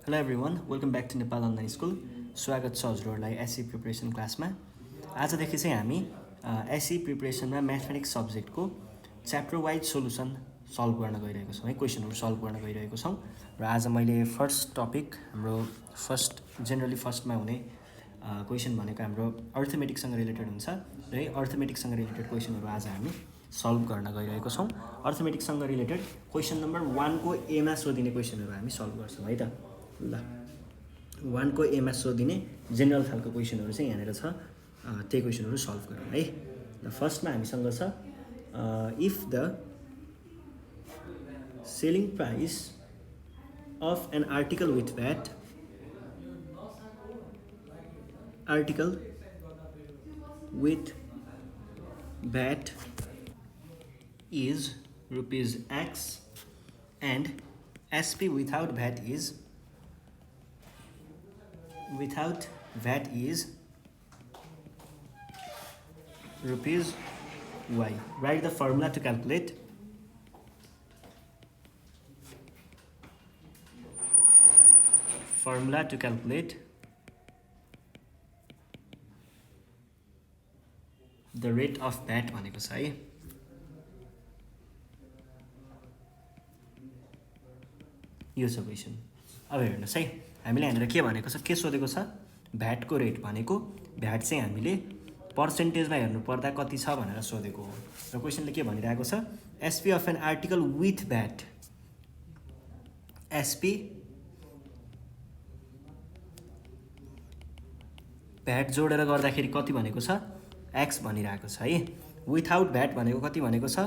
Hello everyone, welcome back to Nepal online school. स्वागत छ हजुरहरूलाई एसई प्रिपरेसन क्लासमा। आजदेखि चाहिँ हामी एसई प्रिपरेसनमा म्याथमेटिक्स सब्जेक्टको च्याप्टर वाइज सोल्युसन सल्भ गर्न गइरहेको छौँ है, क्वेसनहरू सल्भ गर्न गइरहेको छौँ। र आज मैले फर्स्ट टपिक हाम्रो जेनरली फर्स्टमा हुने क्वेसन भनेको हाम्रो अर्थमेटिकसँग रिलेटेड हुन्छ र यही अर्थमेटिकसँग रिलेटेड क्वेसनहरू आज हामी सल्भ गर्न गइरहेको छौँ। अर्थमेटिकसँग रिलेटेड क्वेसन नम्बर 1 को एमा सोधिने क्वेसनहरू हामी सल्भ गर्छौँ है त। ल 1 को एमा सोधिने जेनरल खालको क्वेसनहरू चाहिँ यहाँनिर छ, त्यही क्वेसनहरू सल्भ गरौँ है। ल फर्स्टमा हामीसँग छ if the selling price of an article with VAT is rupees X and SP without VAT is rupees Y. Write the formula to calculate the rate of VAT भनेको छ है। यो छ क्वेसन। अब हेर्नुहोस् है, हामीले यहाँनिर के भनेको छ, के सोधेको छ, भ्याटको रेट भनेको भ्याट चाहिँ हामीले पर्सेन्टेजमा हेर्नु पर्दा कति छ भनेर सोधेको हो। र क्वेसनले के भनिरहेको छ, SP of an article with VAT, SP VAT जोडेर गर्दाखेरि कति भनेको छ, एक्स भनिरहेको छ है। विथआउट भ्याट भनेको कति भनेको छ,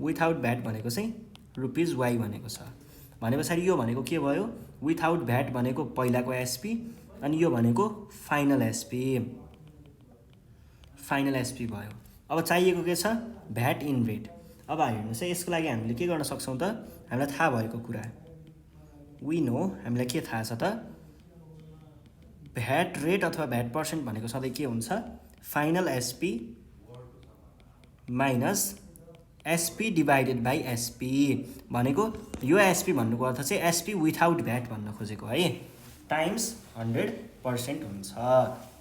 विथआउट भ्याट भनेको चाहिँ रुपिज वाई भनेको छ। भने पछाडि यो भनेको के भयो, विथआउट भ्याट भनेको पहिलाको एसपी अनि यो भनेको फाइनल एसपी भयो। अब चाहिएको के छ, भ्याट इन रेट। अब हेर्नुहोस् है, यसको लागि हामीले के गर्न सक्छौँ त, हामीलाई थाहा भएको कुरा वी नो, हामीलाई के थाहा छ त, भ्याट रेट अथवा भ्याट पर्सेन्ट भनेको सधैँ के हुन्छ, final SP minus SP divided by SP. भनेको यो एसपी भन्नुको अर्थ चाहिँ एसपी विथआउट भ्याट भन्न खोजेको है, टाइम्स 100% हुन्छ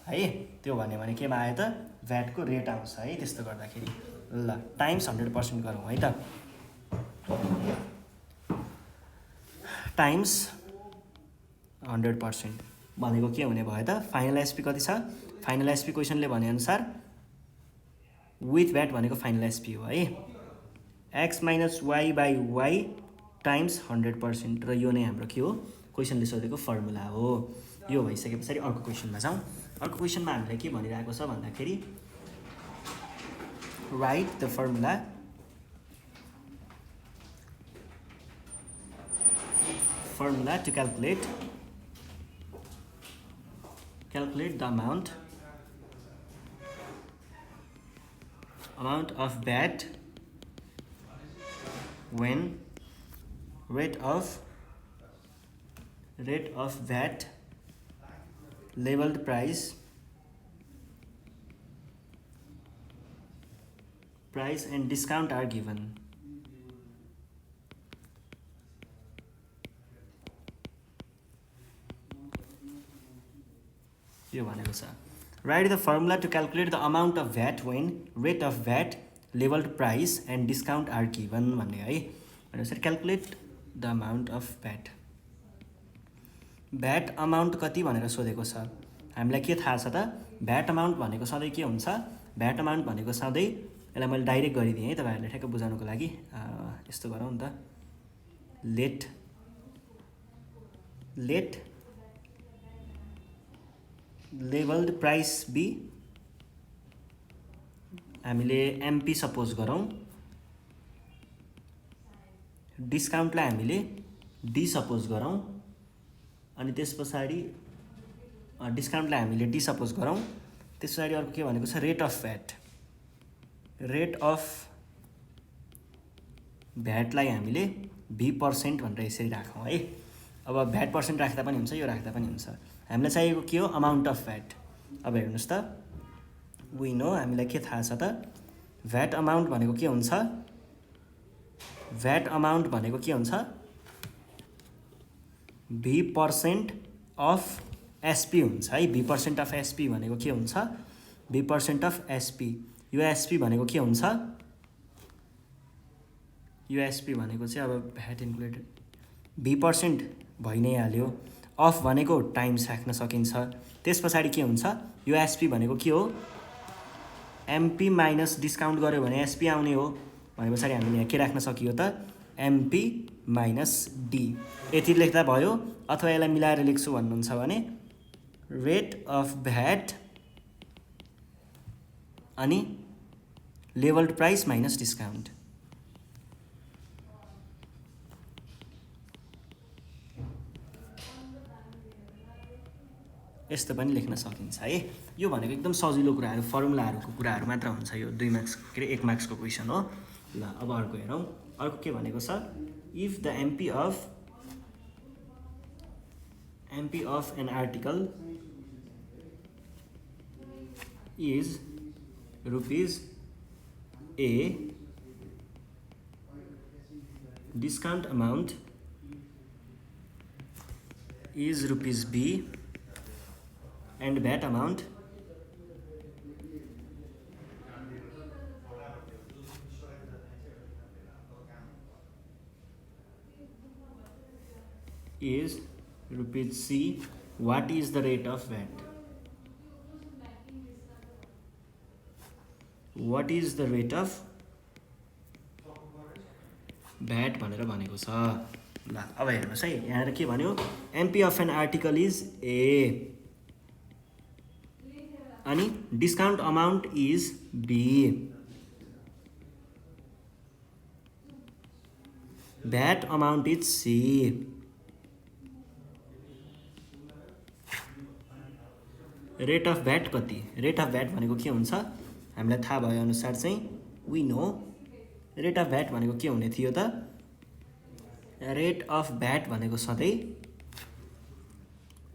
है। त्यो भन्यो भने केमा आयो त, भ्याटको रेट आउँछ है। त्यस्तो गर्दाखेरि ल टाइम्स 100% गरौँ है त, टाइम्स 100% भनेको के हुने भयो त, फाइनल एसपी कति छ, फाइनल एसपी क्वेसनले भनेअनुसार विथ भ्याट भनेको फाइनल एसपी हो है, X minus Y by Y times 100%। र यो नै हाम्रो के हो, क्वेसनले सोधेको फर्मुला हो। यो भइसके पछाडि अर्को क्वेसनमा जाउँ। अर्को क्वेसनमा हामीलाई के भनिरहेको छ भन्दाखेरि, write the formula to calculate the amount of VAT when rate of VAT labeled price and discount are given. यो भनेको छ, write the formula to calculate the amount of VAT when rate of VAT labeled price and discount are given भन्ने है। भनेपछि calculate the amount of VAT, VAT amount कति भनेर सोधेको छ। हामीलाई के थाहा छ त, भ्याट अमाउन्ट भनेको सधैँ के हुन्छ, भ्याट अमाउन्ट भनेको सधैँ, यसलाई मैले डाइरेक्ट गरिदिएँ है तपाईँहरूले ठ्याक्क बुझाउनुको लागि। यस्तो गरौँ नि त, लेट लेभल्ड प्राइस बी, हामीले एमपी सपोज गरौँ, डिस्काउन्टलाई हामीले डी सपोज गरौँ, अनि त्यस पछाडि डिस्काउन्टलाई हामीले डी सपोज गरौँ। त्यस पछाडि अर्को के भनेको छ, रेट अफ भ्याटलाई हामीले भी% भनेर यसरी राखौँ है। अब भ्याट पर्सेन्ट राख्दा पनि हुन्छ, यो राख्दा पनि हुन्छ। हामीलाई चाहिएको के हो, अमाउन्ट अफ भ्याट। अब हेर्नुहोस् त, वी नो, हामीलाई के थाहा छ त, भ्याट अमाउन्ट भनेको के हुन्छ, भ्याट अमाउन्ट भनेको के हुन्छ, भी पर्सेन्ट अफ एसपी हुन्छ है। भी पर्सेन्ट अफ एसपी भनेको के हुन्छ? भी पर्सेन्ट अफ एसपी। यो एसपी भनेको के हुन्छ? यो एसपी भनेको चाहिँ अब भ्याट इन्क्लुडेड भी पर्सेन्ट भइ नै हाल्यो। अफ भनेको टाइम्स राख्न सकिन्छ। त्यस पछाडि के हुन्छ? यो एसपी भनेको के हो? एमपी माइनस डिस्काउन्ट गर्यो भने एसपी आउने हो भने पछाडि हामीले यहाँ के राख्न सकियो त? MP minus D. यति लेख्दा भयो। अथवा यसलाई मिलाएर लेख्छु भन्नुहुन्छ भने रेट अफ भ्याट अनि लेभल्ड प्राइस माइनस डिस्काउन्ट। यस्तो पनि लेख्न सकिन्छ है। यो भनेको एकदम सजिलो कुराहरू, फर्मुलाहरूको कुराहरू मात्र हुन्छ। यो 2 मार्क्स के अरे 1 मार्क्सको क्वेसन हो। ल अब अर्को हेरौँ। अर्को के भनेको छ? If the MP of an article is rupees A, discount amount is rupees B and VAT amount is rupees C, what is the rate of VAT? What is the rate of VAT भनेर भनेको छ। ल अब हेर्नुहोस् है, यहाँ के भन्यो? MP of an article is A अनि discount amount is B, VAT amount is C. Rate of VAT कति? रेट अफ भ्याट भनेको के हुन्छ? हामीलाई थाहा भए अनुसार चाहिँ we know rate of VAT भनेको के हुने थियो त? रेट अफ भ्याट भनेको सधैँ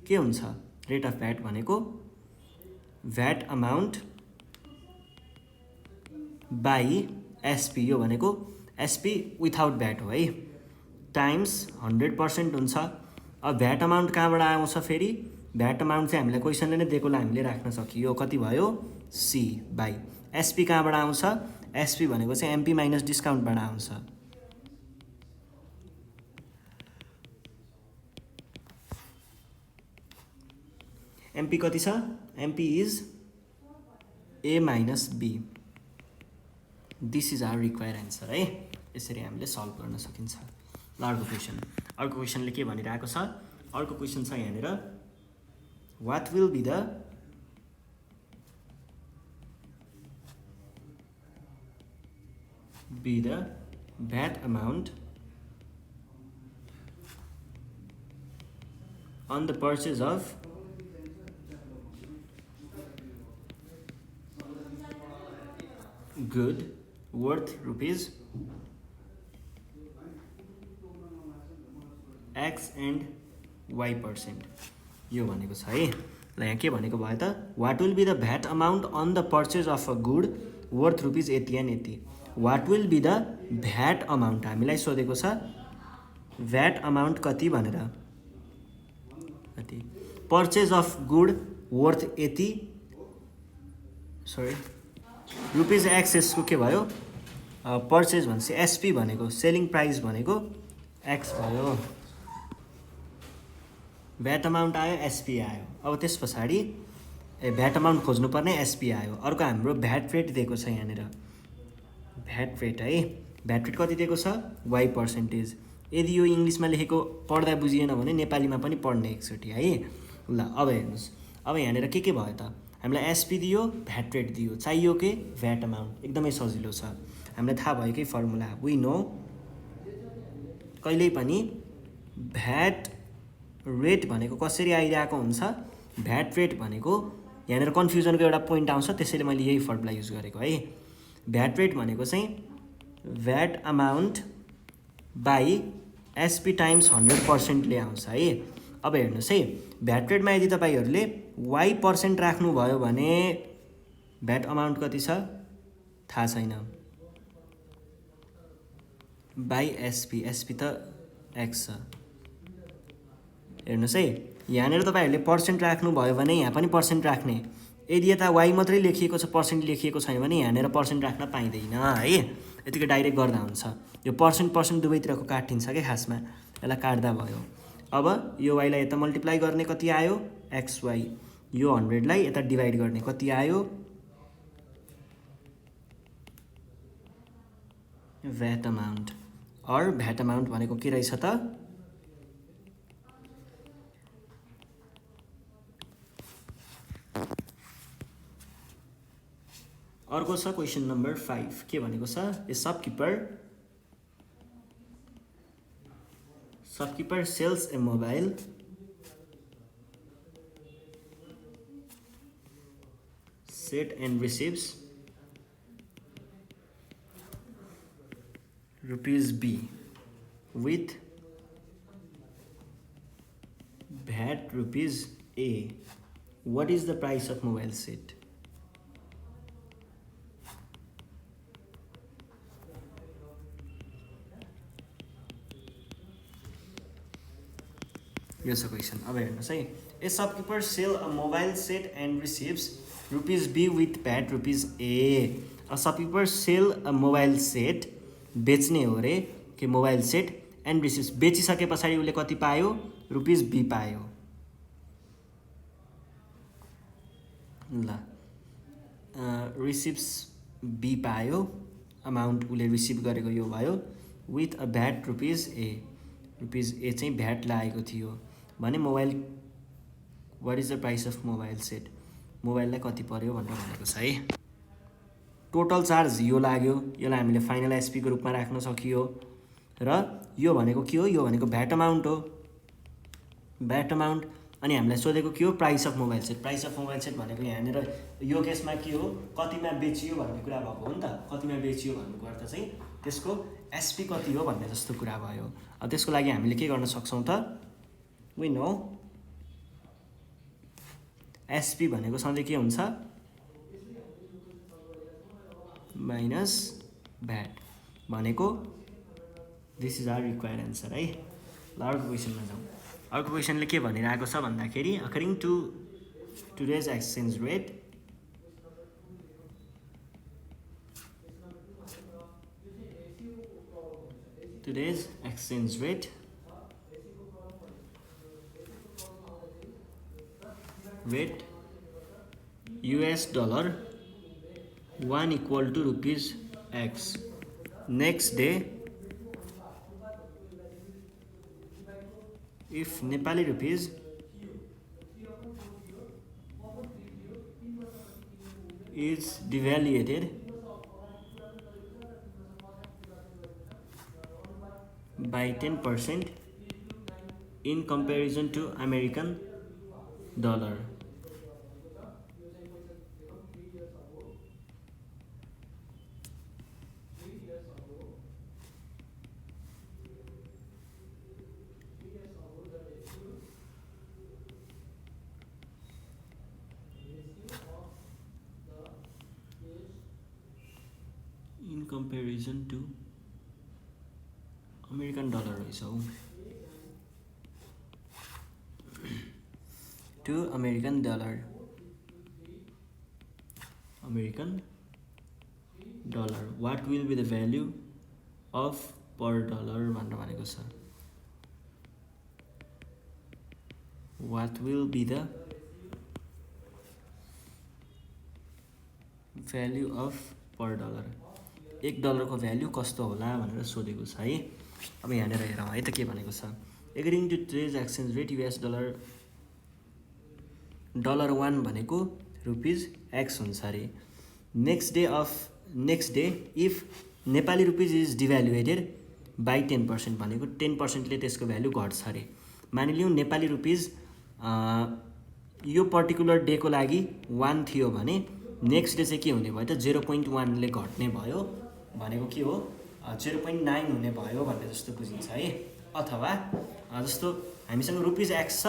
के हुन्छ? रेट अफ भ्याट भनेको भ्याट अमाउन्ट बाई एसपी। यो भनेको एसपी विथआउट भ्याट हो है, टाइम्स 100% हुन्छ। अब भ्याट अमाउन्ट कहाँबाट आउँछ फेरि? भ्याट अमाउन्ट चाहिँ हामीलाई क्वेसनले नै दिएकोलाई हामीले राख्न सकियो। कति भयो? C by SP. कहाँबाट आउँछ? एसपी भनेको चाहिँ एमपी माइनस डिस्काउन्टबाट आउँछ। एमपी कति छ? MP is A minus B. This is our require answer है। यसरी हामीले सल्भ गर्न सकिन्छ। ल अर्को क्वेसनले के भनिरहेको छ? अर्को क्वेसन छ यहाँनिर, what will be the VAT amount on the purchase of good worth rupees X and Y%. यो भनेको छ है। ल यहाँ के भनेको भयो त? What will be the VAT amount on the purchase of a good worth rupees यति एन्ड यति। What will be the VAT amount हामीलाई सोधेको छ। भ्याट अमाउन्ट कति भनेर, कति पर्चेज अफ गुड वर्थ यति, सरी रुपिज एक्स। यसको के भयो? पर्चेज भनेपछि एसपी भनेको सेलिङ प्राइस भनेको एक्स भयो। भ्याट अमाउन्ट आयो, एसपी आयो। अब त्यस पछाडि भ्याट अमाउन्ट खोज्नुपर्ने, एसपी आयो। अर्को हाम्रो भ्याट रेट दिएको छ यहाँनिर, भ्याट रेट है। भ्याट रेट कति दिएको छ? Y%। यदि यो इङ्ग्लिसमा लेखेको पढ्दा बुझिएन भने नेपालीमा पनि पढ्ने एकचोटि है। ल अब हेर्नुहोस्, अब यहाँनिर के भयो त? हामीलाई एसपी दियो, भ्याट रेट दियो, चाहियो के? VAT amount. एकदमै सजिलो छ, हामीलाई थाहा भएकै फर्मुला। वी नो कहिल्यै पनि भ्याट रेट भनेको कसरी आइरहेको हुन्छ? भ्याट रेट भनेको यहाँनिर कन्फ्युजनको एउटा पोइन्ट आउँछ, त्यसैले मैले यही फर्मुला युज गरेको है। भ्याट रेट भनेको चाहिँ VAT amount by SP times 100% ले आउँछ है। अब हेर्नुहोस् है, भ्याट रेटमा यदि तपाईँहरूले Y% राख्नुभयो भने भ्याट अमाउन्ट कति छ थाहा छैन, बाई एसपी। एसपी त एक्स छ, हेर्नुहोस् है, यहाँनिर तपाईँहरूले पर्सेन्ट राख्नुभयो भने यहाँ पनि पर्सेन्ट राख्ने। यदि यता वाइ मात्रै लेखिएको छ, पर्सेन्ट लेखिएको छैन भने यहाँनिर पर्सेन्ट राख्न पाइँदैन है। यतिकै डाइरेक्ट गर्दा हुन्छ। यो पर्सेन्ट दुवैतिरको काटिन्छ क्या खासमा, यसलाई काट्दा भयो। अब यो वाइलाई यता मल्टिप्लाई गर्ने कति आयो, XY। यो 100लाई यता डिभाइड गर्ने कति आयो, VAT amount. Or VAT amount भनेको के रहेछ त, अर्को छ क्वेसन नम्बर 5। के भनेको छ, a shopkeeper sells a mobile set and receives ₹B with VAT ₹A. What is the price of mobile set? यो छ क्वेसन। अब हेर्नुहोस् है, a shopkeeper sell a mobile set and receives ₹B with VAT ₹A। A shopkeeper sell a mobile set, बेच्ने हो रे कि mobile set, and receives, बेचिसके पछाडि उसले कति पायो, ₹B पायो। ल रिसिभ्स B पायो, अमाउन्ट उसले रिसिभ गरेको यो भयो, विथ अ भ्याट ₹A चाहिँ भ्याट लागेको थियो भने mobile, what is the price of mobile set, मोबाइललाई कति पर्यो भनेर भनेको छ है। टोटल चार्ज यो लाग्यो, यसलाई हामीले फाइनल एसपीको रूपमा राख्न सकियो। र यो भनेको के हो, यो भनेको भ्याट अमाउन्ट हो, भ्याट अमाउन्ट। अनि हामीलाई सोधेको के हो, price of mobile set. Price of mobile set भनेको यहाँनिर यो केसमा के हो, कतिमा बेचियो भन्ने कुरा भएको हो नि त। कतिमा बेचियो भन्नुको अर्थ चाहिँ त्यसको एसपी कति हो भन्ने जस्तो कुरा भयो। अब त्यसको लागि हामीले के गर्न सक्छौँ त, वी नो एसपी भनेको सधैँ के हुन्छ, माइनस भ्याट भनेको, this is our required answer है। ल अर्को क्वेसनमा जाउँ। अर्को क्वेसनले के भनिरहेको छ भन्दाखेरि, according to today's exchange rate, US dollar 1 equal to ₹X. Next day, if Nepali rupees is devaluated by 10% in comparison to American dollar, in comparison to American dollar रहेछ हौ, to American dollar, what will be the value of per dollar भनेर भनेको छ। What will be the value of per dollar, $1 को value कस्तो होला भनेर सोधेको छ है। अब यहाँनिर हेरौँ है त के भनेको छ, according to today's exchange rate US dollar 1 भनेको ₹X हुन्छ अरे। Next day if Nepali rupees is devalued by 10% भनेको 10%ले त्यसको भ्यालु घट्छ अरे। मानिलिउँ नेपाली रुपिज यो पर्टिकुलर डेको लागि 1 थियो भने नेक्स्ट डे चाहिँ के हुने भयो त, 0.1ले घट्ने भयो भनेको के हो, 0.9 हुने भयो भन्ने जस्तो बुझिन्छ है। अथवा जस्तो हामीसँग ₹X छ,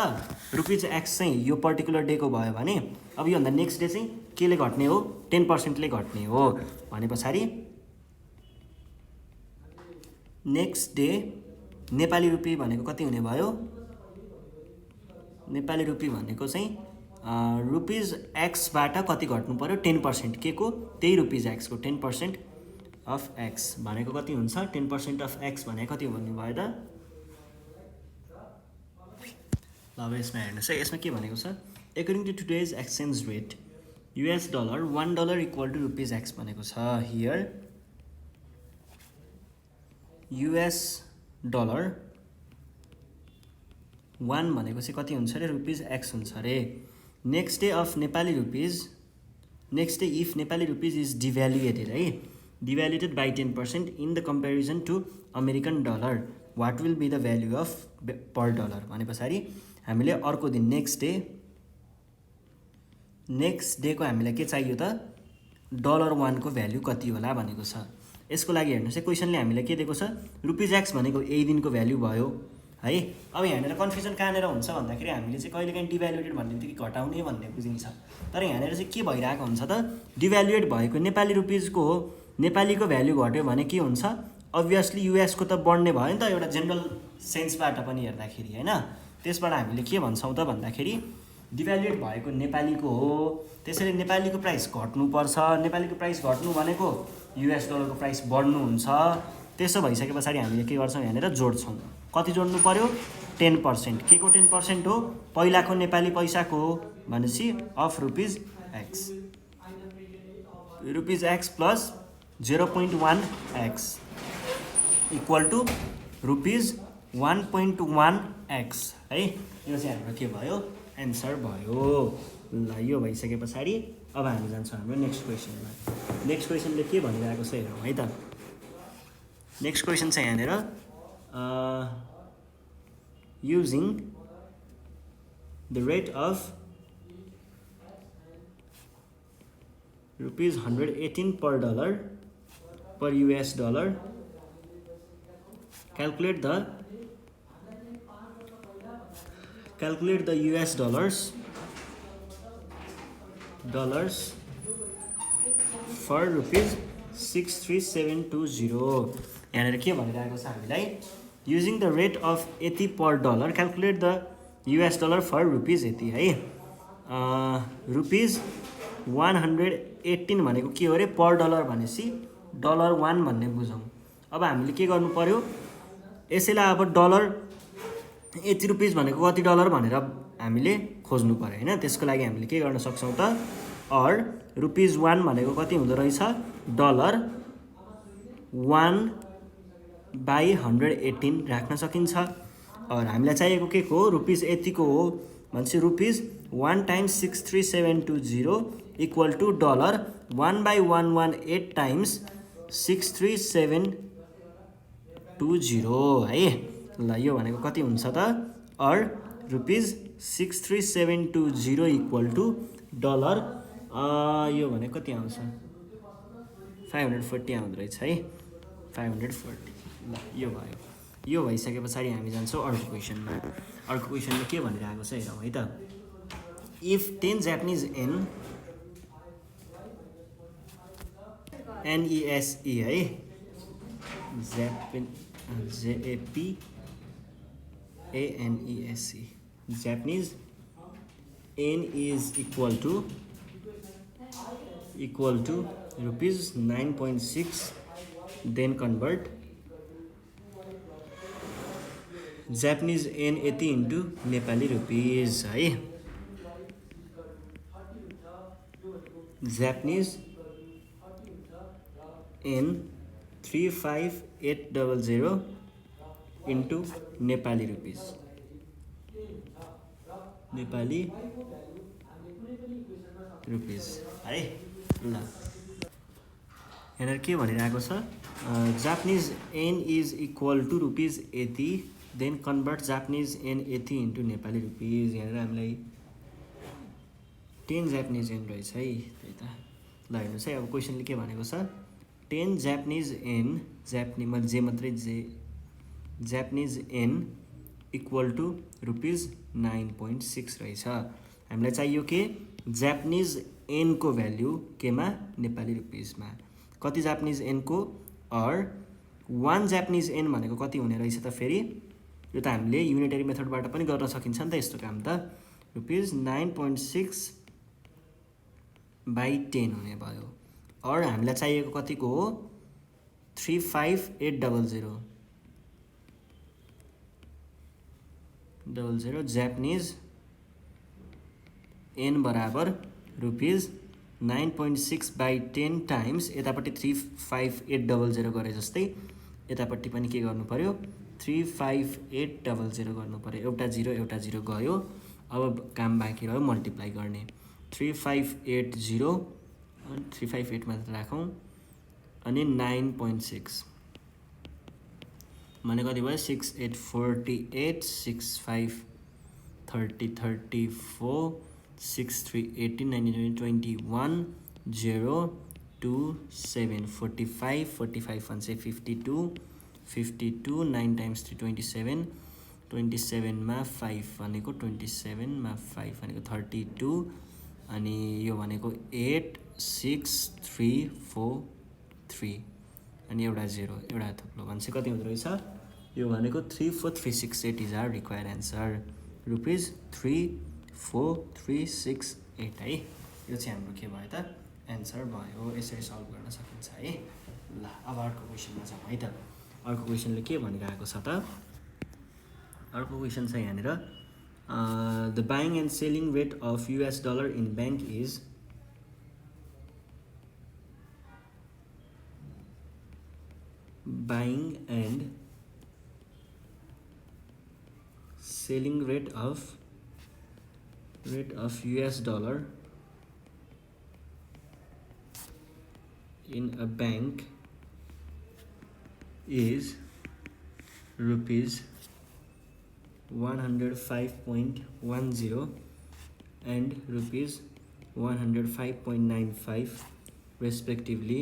₹X चाहिँ यो पर्टिकुलर डेको भयो भने अब योभन्दा नेक्स्ट डे चाहिँ केले घट्ने हो, 10%ले घट्ने हो भने पछाडि नेक्स्ट डे नेपाली रुपी भनेको कति हुने भयो, नेपाली रुपी भनेको चाहिँ रुपिज एक्सबाट कति घट्नु पर्यो 10% के को त्यही रुपिज एक्सको 10% अफ एक्स भनेको कति हुन्छ 10% अफ एक्स भनेको कति हो भन्ने भयो त ल अब यसमा हेर्नुहोस् है यसमा के भनेको छ according to today's exchange rate US dollar $1 equal to rupees X भनेको छ हियर US डलर 1 भनेको चाहिँ कति हुन्छ अरे रुपिज एक्स हुन्छ अरे next day of Nepali rupees next day if Nepali rupees is devalued है devalued by 10% in the comparison to American dollar what will be the value of per dollar भने पछाडि हामीले अर्को दिन नेक्स्ट डेको हामीलाई के चाहियो त डलर 1 को भ्याल्यु कति होला भनेको छ यसको लागि हेर्नुहोस् है क्वेसनले हामीलाई के दिएको छ रुपिज एक्स भनेको यही दिनको भ्याल्यु भयो है अब यहाँनिर कन्फ्युजन कहाँनिर हुन्छ भन्दाखेरि हामीले चाहिँ कहिलेकाहीँ डिभ्यालुएटेड भन्ने बित्तिकै घटाउने भन्ने बुझिन्छ तर यहाँनिर चाहिँ के भइरहेको हुन्छ त डिभ्यालुएट भएको नेपाली रुपिजको हो नेपालीको भ्याल्यु घट्यो भने के हुन्छ अभियसली युएसको त बढ्ने भयो नि त एउटा जेनरल सेन्सबाट पनि हेर्दाखेरि हैन त्यसबाट हामीले के भन्छौँ त भन्दाखेरि डिभ्यालुएट भएको नेपालीको हो त्यसैले नेपालीको प्राइस घट्नुपर्छ नेपालीको प्राइस घट्नु भनेको US डलरको प्राइस बढ्नु हुन्छ त्यसो भइसके पछाडि हामीले के गर्छौँ यहाँनिर जोड्छौँ कति जोड्नु पर्यो 10% के को 10% हो पहिलाको नेपाली पैसाको हो भनेपछि of rupees X plus 0.1 X equal to rupees 1.1 X है यो चाहिँ हाम्रो के भयो एन्सर भयो ल यो भइसके पछाडि अब हामी जान्छौँ हाम्रो नेक्स्ट क्वेसनमा नेक्स्ट क्वेसनले के भनिरहेको छ हेरौँ है त नेक्स्ट क्वेसन छ यहाँनिर using the rate of rupees 118 per dollar per US dollar calculate the US dollars for rupees 63720 यहाँनिर के भनिरहेको छ हामीलाई using the rate of 80 per dollar calculate the US dollar for rupees यति है रुपिज 118 भनेको के हो अरे पर डलर भनेपछि डलर 1 भन्ने बुझौँ अब हामीले के गर्नु पर्यो यसैलाई अब डलर 80 रुपिज भनेको कति डलर भनेर हामीले खोज्नु पर्यो हैन त्यसको लागि हामीले के गर्न सक्छौँ त और रुपिज 1 भनेको कति हुँदो रहेछ डलर 1/118 राख्न सकिन्छ और हामीलाई चाहिएको के को रुपिज 80 को हो भनेपछि rupees 1 times 63720 equal to dollar 1/118 times 63720 है ल यो भनेको कति हुन्छ त और रुपिज 63720 इक्वल टु डलर यो भनेको कति आउँछ 540 आउँदो रहेछ है 540 ल यो भयो यो भइसके पछाडि हामी जान्छौँ अर्को क्वेसनमा अर्को क्वेसनमा के भनिरहेको छ हेरौँ है त इफ 10 जापानिज NESE है JAPANESE Japanese N is equal to rupees 9.6 then convert Japanese N 80 into Nepali rupees है Japanese N 35800 into Nepali rupees है ल यहाँ के भनिरहेको छ Japanese yen is equal to rupees 80 then convert Japanese yen 80 into Nepali rupees यहाँ हामीलाई 10 Japanese an रहेछ है त्यही त ल हेर्नुहोस् है अब क्वेसनले के भनेको छ 10 Japanese yen Japanese yen equal to rupees 9.6 रहेछ हामीलाई चाहियो के जापानिज एन को भ्याल्यु केमा नेपाली रुपिजमा कति जापानिज एन को और 1 जापानिज एन भनेको कति हुने रहेछ त फेरि यो त हामीले युनिटरी मेथडबाट पनि गर्न सकिन्छ नि त यस्तो काम त। रुपिज 9.6/10 हुने भयो। और हामीलाई चाहिएको कतिको हो 35800 जापानिज एन बराबर रुपिज 9.6/10 टाइम्स यतापट्टि 35800 गरे जस्तै यतापट्टि पनि के गर्नु पर्यो 35800 गर्नु पर्यो। एउटा जिरो गयो। अब काम बाँकी रह्यो मल्टिप्लाई गर्ने। 3580 अनि 358 मात्र राखौँ अनि 9.6 भने कति भयो 6848 65 30 34 63 18 19 21 0 2 7 45 45 1 say 52 52 9 times 3 27 27 मा 5 भनेको 27 मा 5 भनेको 32 अनि यो भनेको 8 6 3 4 3 अनि एउटा 0 एउटा थप्लो भने कति हुँदो रहेछ यो भनेको 34368 is our required answer rupees 34368 है। यो चाहिँ हाम्रो के भयो त एन्सर भयो। यसरी सल्भ गर्न सकिन्छ है। ल अब अर्को क्वेसनमा जाउँ है त। अर्को क्वेसनले के भनेको आएको छ त अर्को क्वेसन छ यहाँनिर the buying and selling rate of US dollar in bank इज buying and selling rate of US dollar in a bank is rupees 105.10 and rupees 105.95 respectively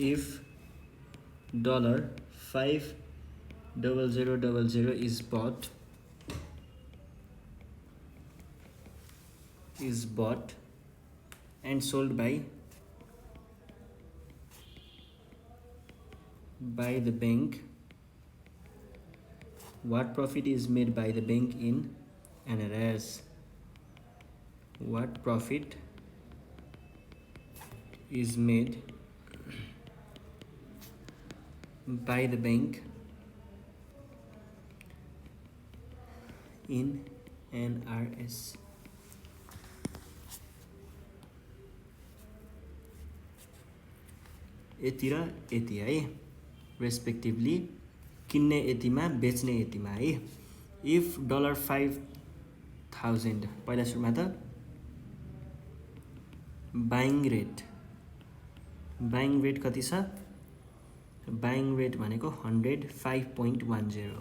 if $50000 is bought and sold by the bank, what profit is made by the bank in NRS? What profit is made by the bank in NRS? यति र यति है respectively किन्ने यतिमा बेच्ने यतिमा है। If $5,000 पहिला सुरुमा त बाइङ रेट कति छ बाइङ रेट भनेको 105.10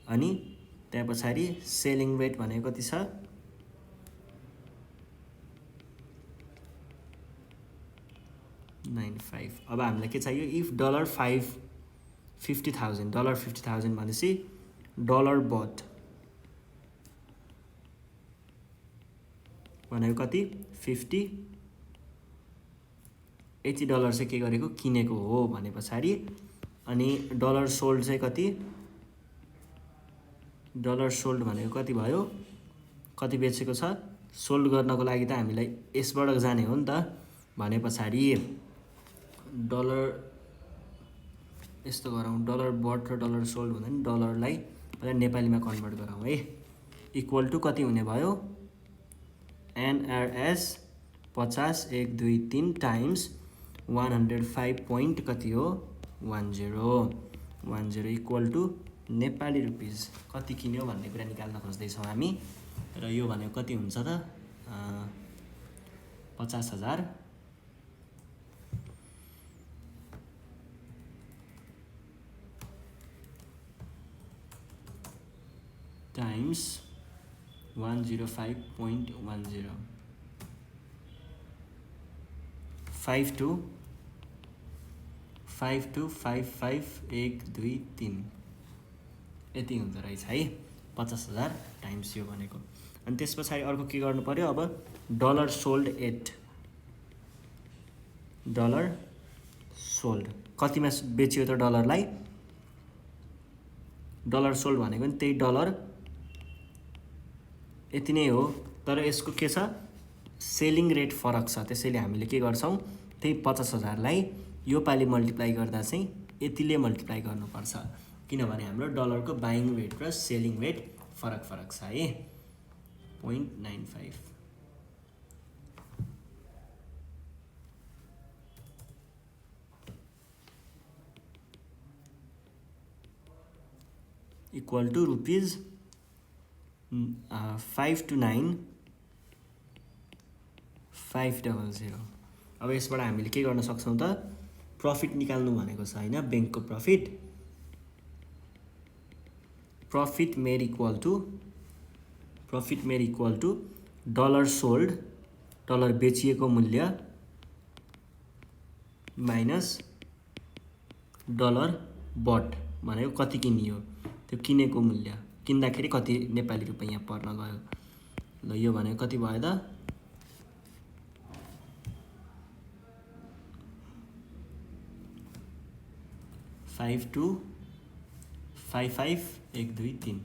अनि त्यहाँ पछाडि सेलिङ रेट भनेको कति छ 95। अब हामीलाई के चाहियो इफ $50,000 भनेपछि डलर बट भनेको कति 50 $80 चाहिँ के गरेको किनेको हो भने पछाडि अनि डलर सोल्ड चाहिँ कति डलर सोल्ड भनेको कति भयो कति बेचेको छ सोल्ड गर्नको लागि त हामीलाई यसबाट जाने हो नि त भने पछाडि डलर यस्तो गरौँ डलर बट र डलर सोल्ड भन्दा नि डलरलाई पहिला नेपालीमा कन्भर्ट गरौँ है इक्वल टु कति हुने भयो NRS 50 1 2 3 टाइम्स 105 point कति हो 10 इक्वल टु नेपाली रुपिज कति किन्यो भन्ने कुरा निकाल्न खोज्दैछौँ हामी र यो भनेको कति हुन्छ त 50,000 टाइम्स 105.10 5255 1 2 3 यति हुन्छ रहेछ है 50,000 टाइम्स यो भनेको। अनि त्यस पछाडि अर्को के गर्नु पर्यो अब डलर सोल्ड कतिमा बेचियो त डलरलाई, डलर सोल्ड भनेको नि त्यही डलर यति नै हो। तर यसको के छ, सेलिङ रेट फरक छ, त्यसैले हामीले के गर्छौँ, त्यही 50,000लाई यो पालि मल्टिप्लाई गर्दा चाहिँ यतिले मल्टिप्लाई गर्नुपर्छ, किनभने हाम्रो डलरको बाइङ रेट र सेलिङ रेट फरक फरक छ है। 0.95 इक्वल टु रुपिज 529,500। अब यसबाट हामीले के गर्न सक्छौँ त, प्रफिट निकाल्नु भनेको छ होइन, ब्याङ्कको profit. Profit made equal to dollar sold, dollar बेचिएको मूल्य माइनस डलर बट भनेको कति किनियो, त्यो किनेको मूल्य, किन्दाखेरि कति नेपाली रुपैयाँ पर्न गयो। ल यो भनेको कति भयो त, 5255,123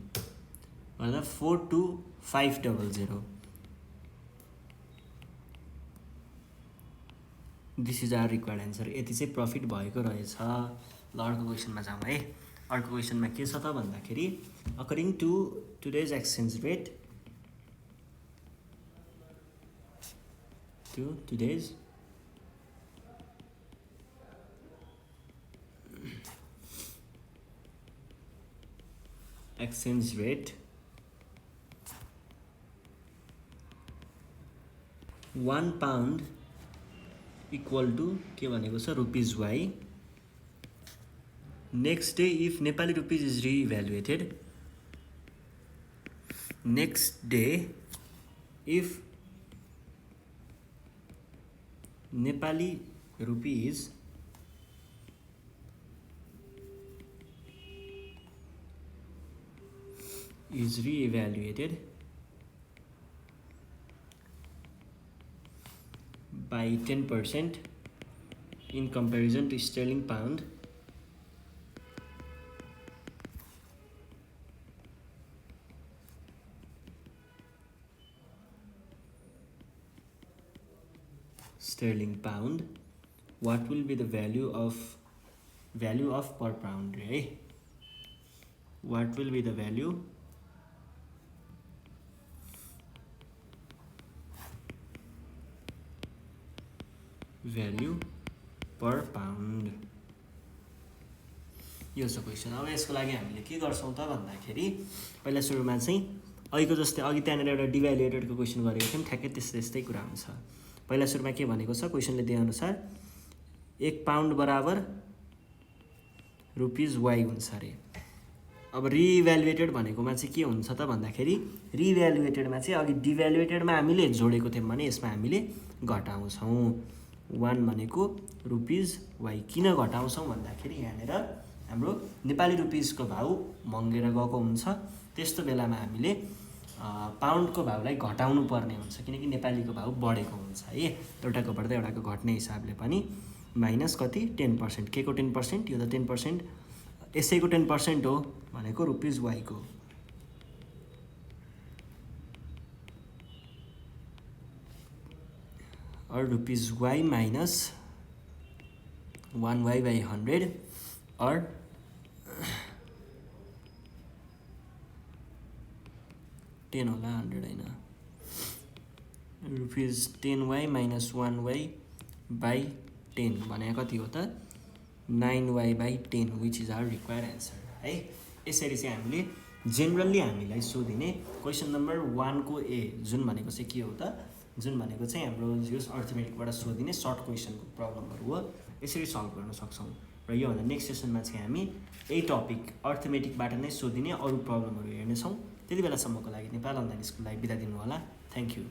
मतलब 42500। This is our required answer. यति चाहिँ प्रफिट भएको रहेछ। ल अर्को क्वेसनमा जाउँ है। अर्को क्वेसनमा के छ त भन्दाखेरि, according to today's exchange rate, exchange rate 1 pound equal to के भनेको छ, rupees Y. Next day if Nepali rupees is re-evaluated, next day if Nepali rupees is re-evaluated by 10% in comparison to sterling pound, what will be the value of per pound, right? What will be the value per pound? यो छ question. अब यसको लागि हामीले के गर्छौँ त भन्दाखेरि, पहिला सुरुमा चाहिँ अहिलेको जस्तै अघि त्यहाँनिर एउटा डिभ्यालुएटेडको क्वेसन गरेको थियौँ, ठ्याक्कै त्यस्तै कुरा हुन्छ। पहिला सुरुमा के भनेको छ, क्वेसनले दिएअनुसार 1 पाउन्ड बराबर रुपिज वाई हुन्छ अरे। अब रिइभ्यालुएटेड भनेकोमा चाहिँ के हुन्छ त भन्दाखेरि, रिइभ्यालुएटेडमा चाहिँ अघि डिभ्यालुएटेडमा हामीले जोडेको थियौँ भने यसमा हामीले घटाउँछौँ। 1 भनेको रुपिज वाई। किन घटाउँछौँ भन्दाखेरि यहाँनिर हाम्रो नेपाली रुपिजको भाउ महँगेर गएको हुन्छ, त्यस्तो बेलामा हामीले पाउन्डको भाउलाई घटाउनु पर्ने हुन्छ, किनकि नेपालीको भाउ बढेको हुन्छ है। एउटाको बढ्दा एउटाको घट्ने हिसाबले पनि माइनस कति 10%। के को 10%? यो त 10% यसैको 10% हो भनेको रुपिज वाईको। और rupees Y minus 1y by 100 और 10 होला, 100 होइन। Rupees 10y minus 1y by 10 भने कति हो त, 9y by 10 which is our required answer है। यसरी चाहिँ हामीले जेनरली हामीलाई सोधिने क्वेसन नम्बर 1 को ए जुन भनेको चाहिँ के हो त, जुन भनेको चाहिँ हाम्रो यस अर्थमेटिकबाट सोधिने सर्ट क्वेसनको प्रब्लमहरू हो। यसरी सल्भ गर्न सक्छौँ। र योभन्दा नेक्स्ट सेसनमा चाहिँ हामी यही टपिक अर्थमेटिकबाट नै सोधिने अरू प्रब्लमहरू हेर्नेछौँ। त्यति बेलासम्मको लागि नेपाल अनलाइन स्कुललाई बिदा दिनु होला। Thank you.